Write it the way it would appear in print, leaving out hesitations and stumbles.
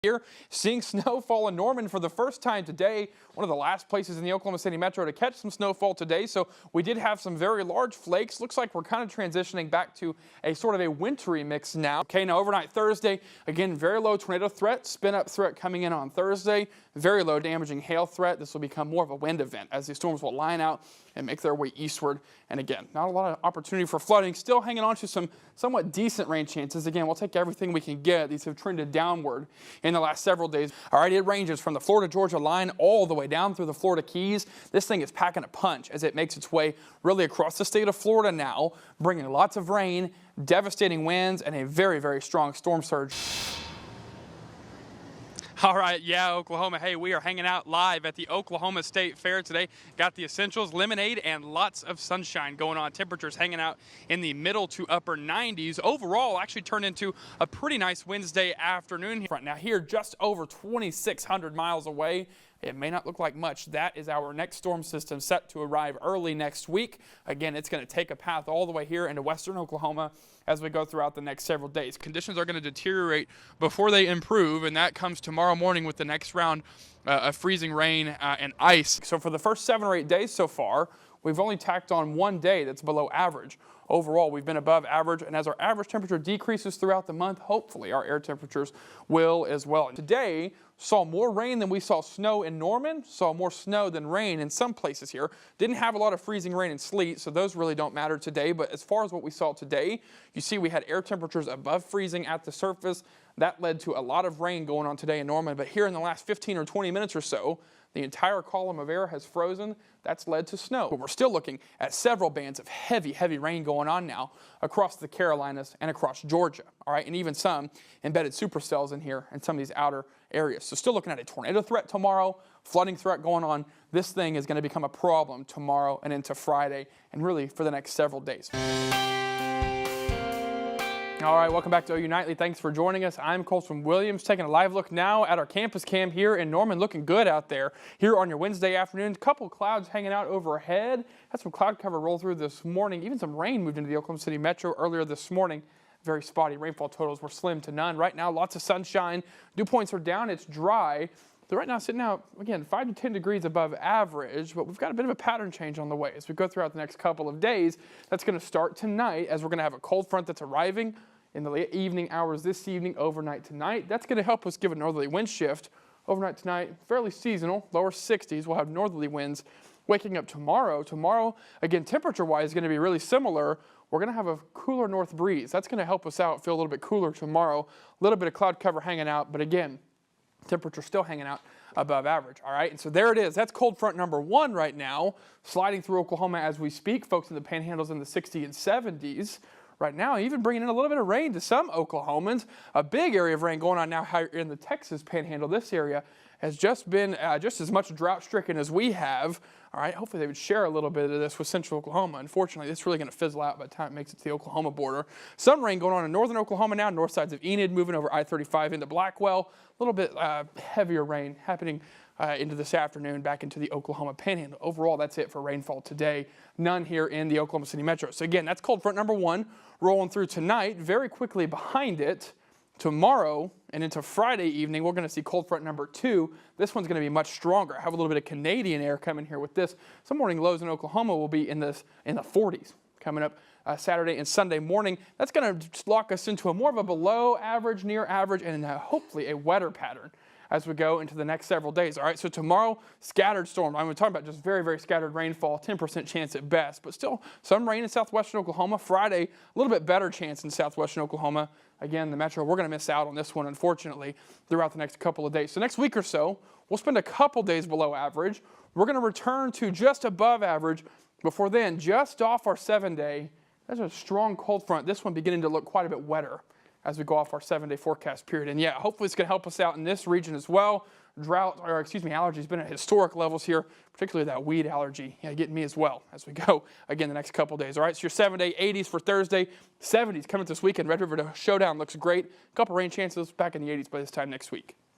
Here, seeing snowfall in Norman for the first time today. One of the last places in the Oklahoma City metro to catch some snowfall today. So we did have some very large flakes. Looks like we're kind of transitioning back to a sort of a wintry mix now. Okay, now overnight Thursday, again, very low tornado threat, spin up threat coming in on Thursday. Very low damaging hail threat. This will become more of a wind event as these storms will line out and make their way eastward. And again, not a lot of opportunity for flooding. Still hanging on to some somewhat decent rain chances. Again, we'll take everything we can get. These have trended downward in the last several days. All right, it ranges from the Florida-Georgia line all the way down through the Florida Keys. This thing is packing a punch as it makes its way really across the state of Florida now, bringing lots of rain, devastating winds, and a very, very strong storm surge. All right, yeah, Oklahoma. Hey, we are hanging out live at the Oklahoma State Fair today. Got the essentials, lemonade, and lots of sunshine going on. Temperatures hanging out in the middle to upper 90s. Overall, actually turned into a pretty nice Wednesday afternoon. Now here, just over 2,600 miles away. It may not look like much. That is our next storm system set to arrive early next week. Again, it's going to take a path all the way here into western Oklahoma as we go throughout the next several days. Conditions are going to deteriorate before they improve, and that comes tomorrow morning with the next round of freezing rain and ice. So for the first 7 or 8 days so far, we've only tacked on 1 day that's below average. Overall, we've been above average, and as our average temperature decreases throughout the month, hopefully our air temperatures will as well. And today, saw more rain than we saw snow in Norman, saw more snow than rain in some places here. Didn't have a lot of freezing rain and sleet, so those really don't matter today. But as far as what we saw today, you see we had air temperatures above freezing at the surface. That led to a lot of rain going on today in Norman. But here in the last 15 or 20 minutes or so, the entire column of air has frozen. That's led to snow. But we're still looking at several bands of heavy, heavy rain going on now across the Carolinas and across Georgia. All right, and even some embedded supercells in here and some of these outer areas. So still looking at a tornado threat tomorrow, flooding threat going on. This thing is going to become a problem tomorrow and into Friday and really for the next several days. All right, welcome back to OU Nightly. Thanks for joining us. I'm Colton Williams, taking a live look now at our campus cam here in Norman. Looking good out there here on your Wednesday afternoon. A couple clouds hanging out overhead. Had some cloud cover roll through this morning. Even some rain moved into the Oklahoma City metro earlier this morning. Very spotty rainfall totals were slim to none. Right now, lots of sunshine. Dew points are down. It's dry. So right now, sitting out, again, 5 to 10 degrees above average, but we've got a bit of a pattern change on the way. As we go throughout the next couple of days, that's going to start tonight as we're going to have a cold front that's arriving in the late evening hours this evening, overnight tonight. That's going to help us give a northerly wind shift. Overnight tonight, fairly seasonal, lower 60s. We'll have northerly winds waking up tomorrow. Tomorrow, again, temperature-wise, is going to be really similar. We're going to have a cooler north breeze. That's going to help us out, feel a little bit cooler tomorrow. A little bit of cloud cover hanging out, but again, temperature still hanging out above average. All right, and so there it is. That's cold front number 1 right now, sliding through Oklahoma as we speak. Folks in the panhandles in the 60s and 70s. Right now, even bringing in a little bit of rain to some Oklahomans. A big area of rain going on now in the Texas panhandle. This area has just been just as much drought-stricken as we have. All right, hopefully they would share a little bit of this with central Oklahoma. Unfortunately, it's really going to fizzle out by the time it makes it to the Oklahoma border. Some rain going on in northern Oklahoma now, north sides of Enid, moving over I-35 into Blackwell. A little bit heavier rain happening into this afternoon, back into the Oklahoma panhandle. Overall, that's it for rainfall today. None here in the Oklahoma City metro. So again, that's cold front number 1 rolling through tonight. Very quickly behind it, tomorrow and into Friday evening, we're going to see cold front number 2. This one's going to be much stronger. I have a little bit of Canadian air coming here with this. Some morning lows in Oklahoma will be in the 40s coming up Saturday and Sunday morning. That's going to lock us into a more of a below average, near average, and hopefully a wetter pattern as we go into the next several days. All right, so tomorrow, scattered storm. I'm talking about just very, very scattered rainfall, 10% chance at best, but still some rain in southwestern Oklahoma. Friday, a little bit better chance in southwestern Oklahoma. Again, the metro, we're going to miss out on this one, unfortunately, throughout the next couple of days. So next week or so, we'll spend a couple days below average. We're going to return to just above average. Before then, just off our 7-day, there's a strong cold front. This one beginning to look quite a bit wetter as we go off our 7-day forecast period. And yeah, hopefully it's going to help us out in this region as well. Allergies been at historic levels here, particularly that weed allergy, getting me as well as we go again the next couple days. All right, so your 7-day, 80s for Thursday, 70s coming this weekend. Red River Showdown looks great. A couple rain chances back in the 80s by this time next week.